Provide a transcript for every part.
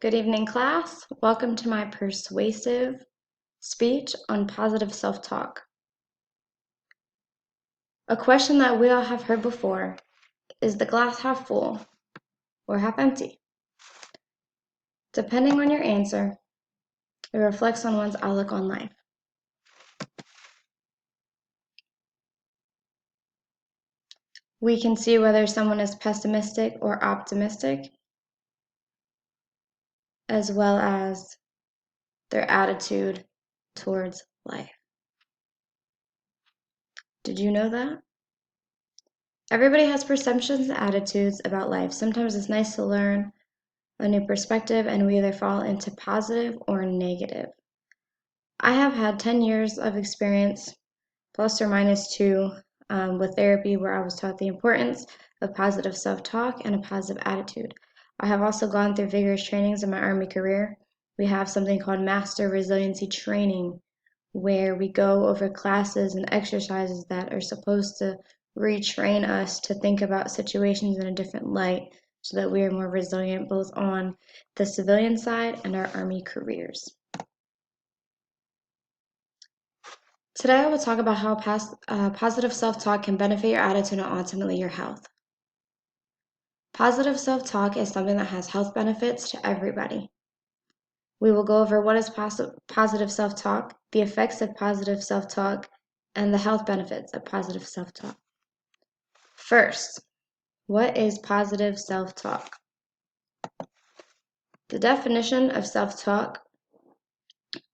Good evening, class. Welcome to my persuasive speech on positive self-talk. A question that we all have heard before is the glass half full or half empty? Depending on your answer, it reflects on one's outlook on life. We can see whether someone is pessimistic or optimistic, as well as their attitude towards life. Did you know that? Everybody has perceptions and attitudes about life. Sometimes it's nice to learn a new perspective, and we either fall into positive or negative. I have had 10 years of experience, plus or minus 2, with therapy, where I was taught the importance of positive self-talk and a positive attitude. I have also gone through vigorous trainings in my Army career. We have something called Master Resiliency Training, where we go over classes and exercises that are supposed to retrain us to think about situations in a different light so that we are more resilient both on the civilian side and our Army careers. Today I will talk about how positive self-talk can benefit your attitude and ultimately your health. Positive self-talk is something that has health benefits to everybody. We will go over what is positive self-talk, the effects of positive self-talk, and the health benefits of positive self-talk. First, what is positive self-talk? The definition of self-talk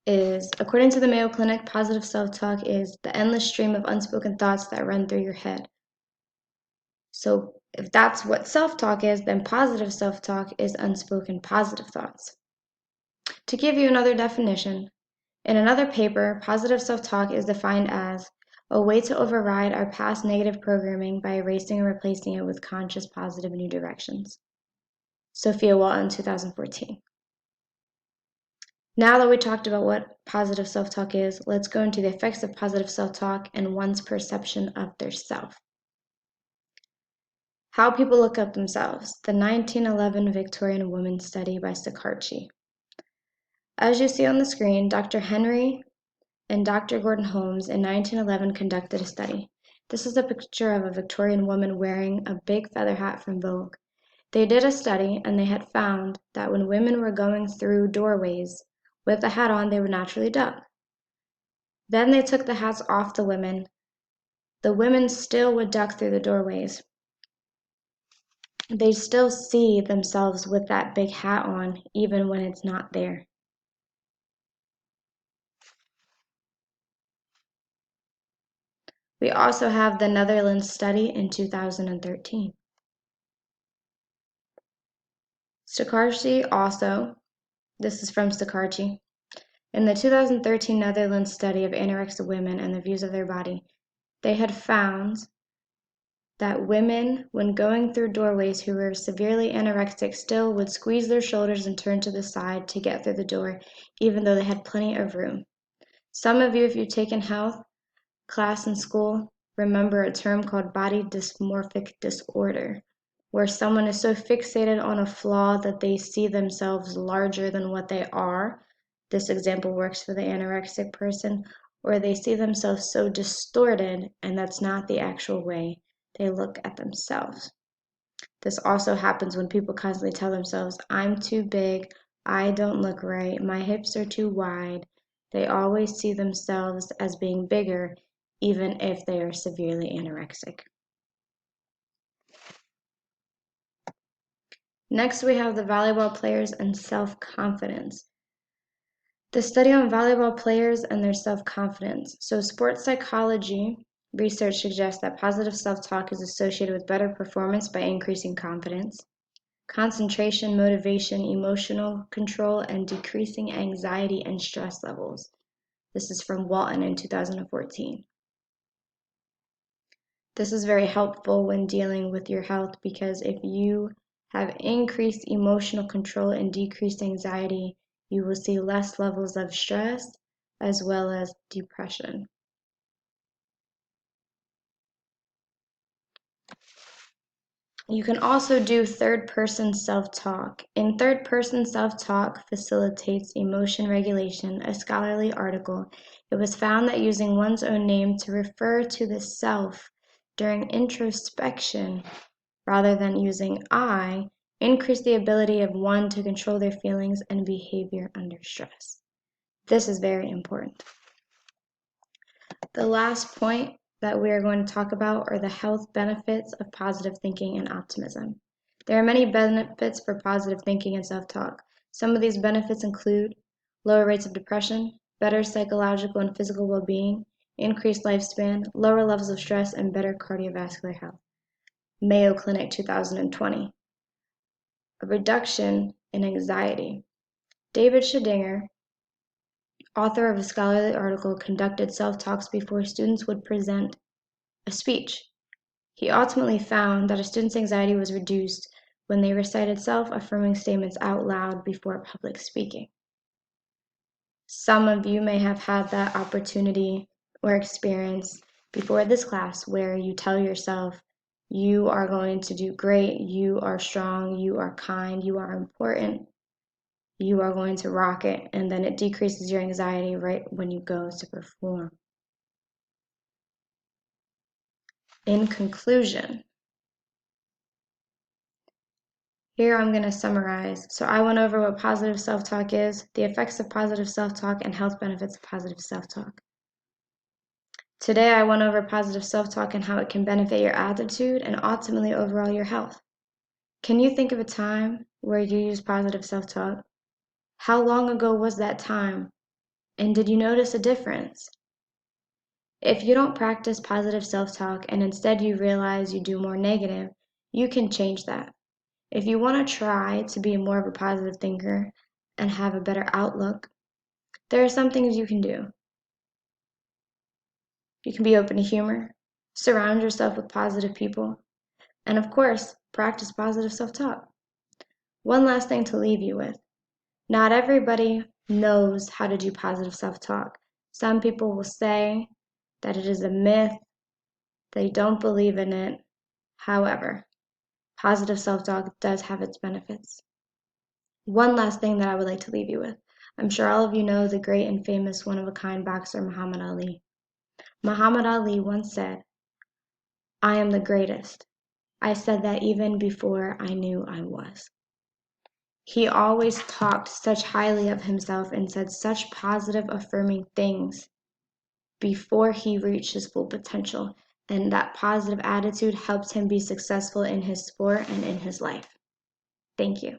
is, according to the Mayo Clinic, positive self-talk is the endless stream of unspoken thoughts that run through your head. So if that's what self-talk is, then positive self-talk is unspoken positive thoughts. To give you another definition, in another paper, positive self-talk is defined as a way to override our past negative programming by erasing and replacing it with conscious positive new directions. Sophia Walton, 2014. Now that we talked about what positive self-talk is, let's go into the effects of positive self-talk and one's perception of their self. How people look at themselves, the 1911 Victorian Women's Study by Sakarchi. As you see on the screen, Dr. Henry and Dr. Gordon Holmes in 1911 conducted a study. This is a picture of a Victorian woman wearing a big feather hat from Vogue. They did a study and they had found that when women were going through doorways with the hat on, they would naturally duck. Then they took the hats off the women. The women still would duck through the doorways. They still see themselves with that big hat on, even when it's not there. We also have the Netherlands study in 2013. Sakarchi also, this is from Sakarchi, in the 2013 Netherlands study of anorexic women and the views of their body, they had found that women, when going through doorways who were severely anorexic, still would squeeze their shoulders and turn to the side to get through the door, even though they had plenty of room. Some of you, if you've taken health class in school, remember a term called body dysmorphic disorder, where someone is so fixated on a flaw that they see themselves larger than what they are. This example works for the anorexic person, or they see themselves so distorted, and that's not the actual way they look at themselves. This also happens when people constantly tell themselves, I'm too big, I don't look right, my hips are too wide. They always see themselves as being bigger, even if they are severely anorexic. Next, we have the volleyball players and self-confidence. The study on volleyball players and their self-confidence. So sports psychology research suggests that positive self-talk is associated with better performance by increasing confidence, concentration, motivation, emotional control, and decreasing anxiety and stress levels. This is from Walton in 2014. This is very helpful when dealing with your health because if you have increased emotional control and decreased anxiety, you will see less levels of stress as well as depression. You can also do third-person self-talk. In third-person self-talk facilitates emotion regulation, a scholarly article. It was found that using one's own name to refer to the self during introspection rather than using I increased the ability of one to control their feelings and behavior under stress. This is very important. The last point that we are going to talk about are the health benefits of positive thinking and optimism. There are many benefits for positive thinking and self-talk. Some of these benefits include lower rates of depression, better psychological and physical well-being, increased lifespan, lower levels of stress, and better cardiovascular health. Mayo Clinic 2020. A reduction in anxiety. David Schrodinger, author of a scholarly article, conducted self-talks before students would present a speech. He ultimately found that a student's anxiety was reduced when they recited self-affirming statements out loud before public speaking. Some of you may have had that opportunity or experience before this class where you tell yourself, you are going to do great, you are strong, you are kind, you are important, you are going to rock it, and then it decreases your anxiety right when you go to perform. In conclusion, here I'm going to summarize. So I went over what positive self-talk is, the effects of positive self-talk, and health benefits of positive self-talk. Today I went over positive self-talk and how it can benefit your attitude and ultimately overall your health. Can you think of a time where you used positive self-talk? How long ago was that time? And did you notice a difference? If you don't practice positive self-talk and instead you realize you do more negative, you can change that. If you want to try to be more of a positive thinker and have a better outlook, there are some things you can do. You can be open to humor, surround yourself with positive people, and of course, practice positive self-talk. One last thing to leave you with. Not everybody knows how to do positive self-talk. Some people will say that it is a myth, they don't believe in it. However, positive self-talk does have its benefits. One last thing that I would like to leave you with. I'm sure all of you know the great and famous one-of-a-kind boxer Muhammad Ali. Muhammad Ali once said, "I am the greatest. I said that even before I knew I was." He always talked such highly of himself and said such positive, affirming things before he reached his full potential, and that positive attitude helped him be successful in his sport and in his life. Thank you.